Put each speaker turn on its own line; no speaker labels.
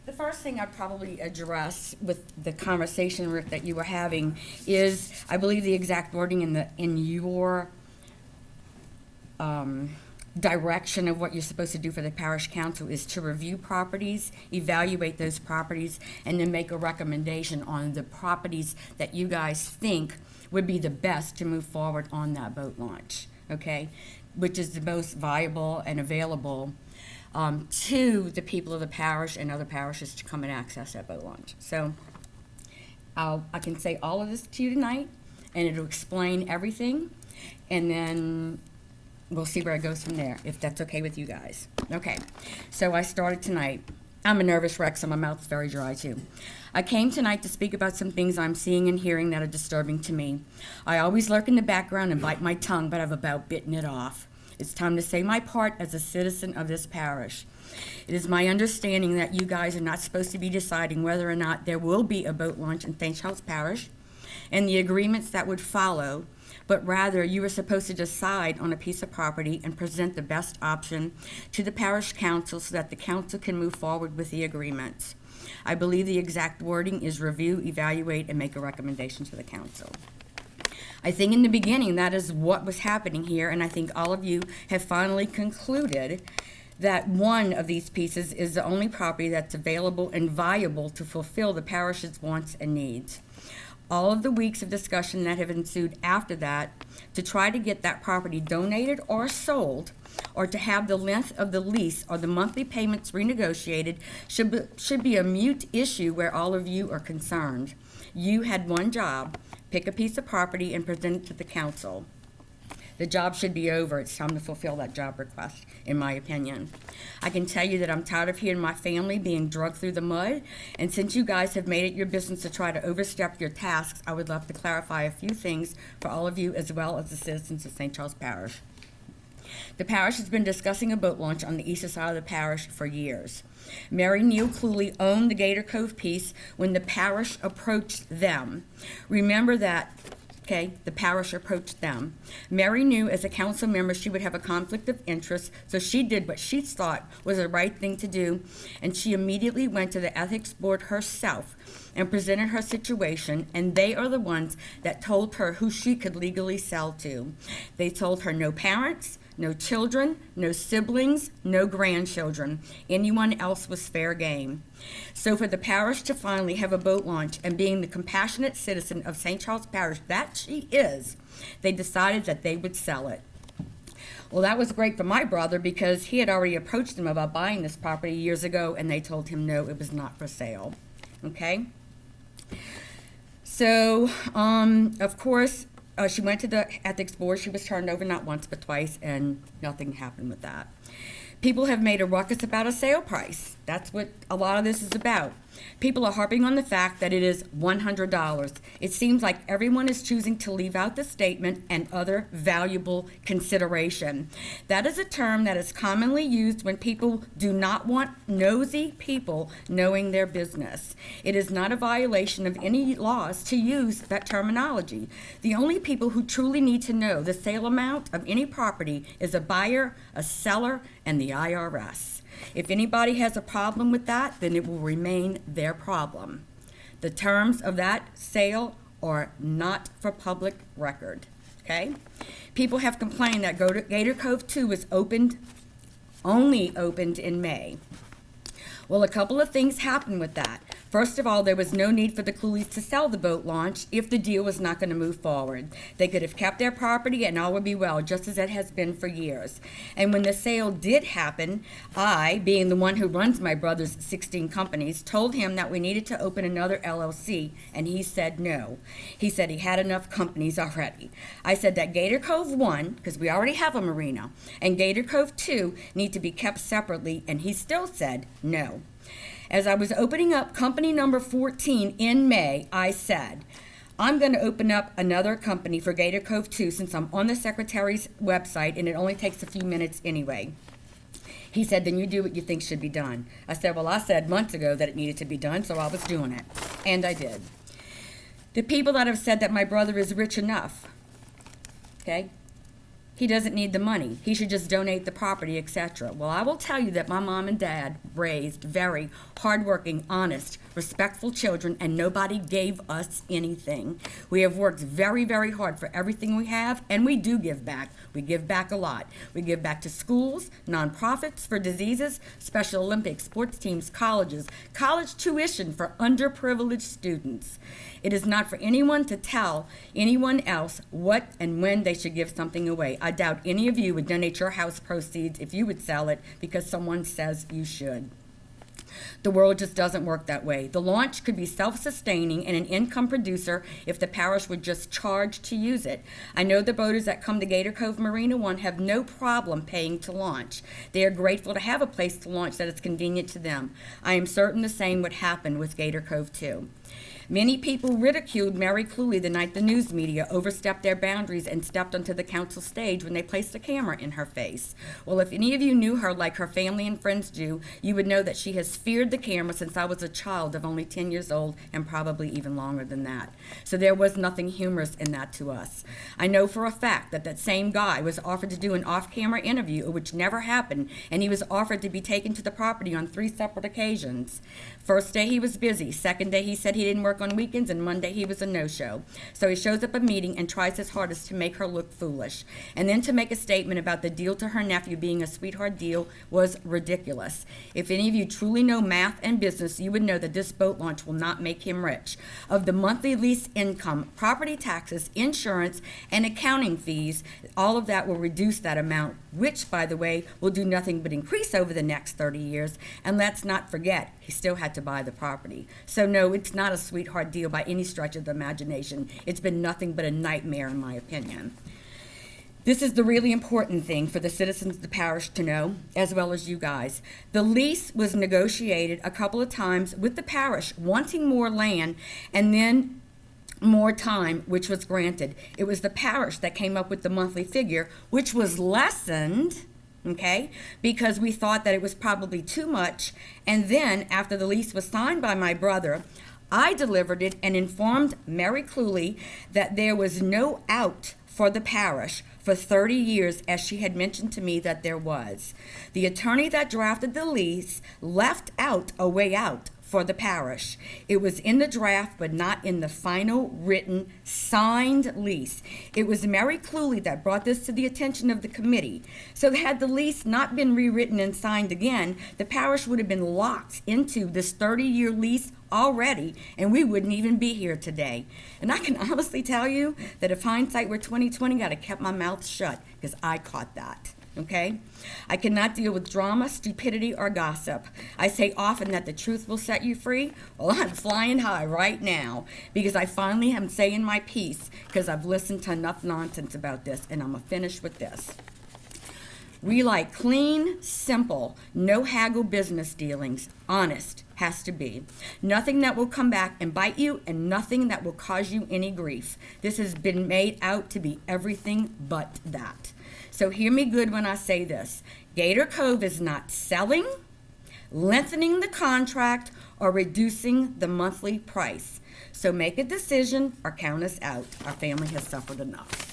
The first thing I'd probably address with the conversation, Rick, that you were having is, I believe the exact wording in your direction of what you're supposed to do for the parish council is to review properties, evaluate those properties, and then make a recommendation on the properties that you guys think would be the best to move forward on that boat launch, okay? Which is the most viable and available to the people of the parish and other parishes to come and access that boat launch. So I can say all of this to you tonight, and it'll explain everything, and then we'll see where it goes from there, if that's okay with you guys. Okay, so I started tonight. I'm a nervous wreck, so my mouth's very dry too. I came tonight to speak about some things I'm seeing and hearing that are disturbing to me. I always lurk in the background and bite my tongue, but I've about bitten it off. It's time to say my part as a citizen of this parish. It is my understanding that you guys are not supposed to be deciding whether or not there will be a boat launch in St. Charles Parish and the agreements that would follow, but rather you are supposed to decide on a piece of property and present the best option to the parish council so that the council can move forward with the agreements. I believe the exact wording is review, evaluate, and make a recommendation to the council. I think in the beginning that is what was happening here, and I think all of you have finally concluded that one of these pieces is the only property that's available and viable to fulfill the parish's wants and needs. All of the weeks of discussion that have ensued after that to try to get that property donated or sold, or to have the length of the lease or the monthly payments renegotiated should be a mute issue where all of you are concerned. You had one job: pick a piece of property and present it to the council. The job should be over. It's time to fulfill that job request, in my opinion. I can tell you that I'm tired of hearing my family being dragged through the mud, and since you guys have made it your business to try to overstep your tasks, I would love to clarify a few things for all of you as well as the citizens of St. Charles Parish. The parish has been discussing a boat launch on the eastern side of the parish for years. Mary Neal Cooley owned the Gator Cove piece when the parish approached them. Remember that. Okay, the parish approached them. Mary knew as a council member she would have a conflict of interest, so she did what she thought was the right thing to do, and she immediately went to the ethics board herself and presented her situation, and they are the ones that told her who she could legally sell to. They told her no parents, no children, no siblings, no grandchildren. Anyone else was fair game. So for the parish to finally have a boat launch, and being the compassionate citizen of St. Charles Parish that she is, they decided that they would sell it. Well, that was great for my brother because he had already approached them about buying this property years ago, and they told him no, it was not for sale. Okay? So, of course, she went to the ethics board. She was turned over not once but twice, and nothing happened with that. People have made a ruckus about a sale price. That's what a lot of this is about. People are harping on the fact that it is $100. It seems like everyone is choosing to leave out the statement and other valuable consideration. That is a term that is commonly used when people do not want nosy people knowing their business. It is not a violation of any laws to use that terminology. The only people who truly need to know the sale amount of any property is a buyer, a seller, and the IRS. If anybody has a problem with that, then it will remain their problem. The terms of that sale are not for public record, okay? People have complained that Gator Cove 2 was only opened in May. Well, a couple of things happened with that. First of all, there was no need for the Cooleys to sell the boat launch if the deal was not going to move forward. They could have kept their property and all would be well, just as it has been for years. And when the sale did happen, I, being the one who runs my brother's 16 companies, told him that we needed to open another LLC, and he said no. He said he had enough companies already. I said that Gator Cove 1, because we already have a marina, and Gator Cove 2 need to be kept separately, and he still said no. As I was opening up company number 14 in May, I said, I'm going to open up another company for Gator Cove 2 since I'm on the secretary's website and it only takes a few minutes anyway. He said, then you do what you think should be done. I said, well, I said months ago that it needed to be done, so I was doing it. And I did. The people that have said that my brother is rich enough, okay? He doesn't need the money. He should just donate the property, etc. Well, I will tell you that my mom and dad raised very hardworking, honest, respectful children, and nobody gave us anything. We have worked very, very hard for everything we have, and we do give back. We give back a lot. We give back to schools, nonprofits for diseases, Special Olympics, sports teams, colleges, college tuition for underprivileged students. It is not for anyone to tell anyone else what and when they should give something away. I doubt any of you would donate your house proceeds if you would sell it because someone says you should. The world just doesn't work that way. The launch could be self-sustaining and an income producer if the parish would just charge to use it. I know the boaters that come to Gator Cove Marina One have no problem paying to launch. They are grateful to have a place to launch that is convenient to them. I am certain the same would happen with Gator Cove too. Many people ridiculed Mary Cluley the night the news media overstepped their boundaries and stepped onto the council stage when they placed a camera in her face. Well, if any of you knew her like her family and friends do, you would know that she has feared the camera since I was a child of only 10 years old and probably even longer than that. So there was nothing humorous in that to us. I know for a fact that that same guy was offered to do an off-camera interview, which never happened, and he was offered to be taken to the property on 3 separate occasions. First day he was busy. Second day he said he didn't work on weekends, and Monday he was a no-show. So he shows up at a meeting and tries his hardest to make her look foolish. And then to make a statement about the deal to her nephew being a sweetheart deal was ridiculous. If any of you truly know math and business, you would know that this boat launch will not make him rich. Of the monthly lease income, property taxes, insurance, and accounting fees, all of that will reduce that amount, which, by the way, will do nothing but increase over the next 30 years. And let's not forget, he still had to buy the property. So no, it's not a sweetheart deal by any stretch of the imagination. It's been nothing but a nightmare, in my opinion. This is the really important thing for the citizens of the parish to know, as well as you guys. The lease was negotiated a couple of times with the parish wanting more land and then more time, which was granted. It was the parish that came up with the monthly figure, which was lessened, okay, because we thought that it was probably too much. And then after the lease was signed by my brother, I delivered it and informed Mary Cluley that there was no out for the parish for 30 years, as she had mentioned to me that there was. The attorney that drafted the lease left out a way out for the parish. It was in the draft, but not in the final written signed lease. It was Mary Cluley that brought this to the attention of the committee. So had the lease not been rewritten and signed again, the parish would have been locked into this 30-year lease already, and we wouldn't even be here today. And I can honestly tell you that if hindsight were 20/20, I'd have kept my mouth shut, because I caught that. Okay? I cannot deal with drama, stupidity, or gossip. I say often that the truth will set you free. Well, I'm flying high right now because I finally am saying my piece because I've listened to enough nonsense about this, and I'm going to finish with this. We like clean, simple, no haggle business dealings. Honest has to be. Nothing that will come back and bite you, and nothing that will cause you any grief. This has been made out to be everything but that. So hear me good when I say this. Gator Cove is not selling, lengthening the contract, or reducing the monthly price. So make a decision or count us out. Our family has suffered enough.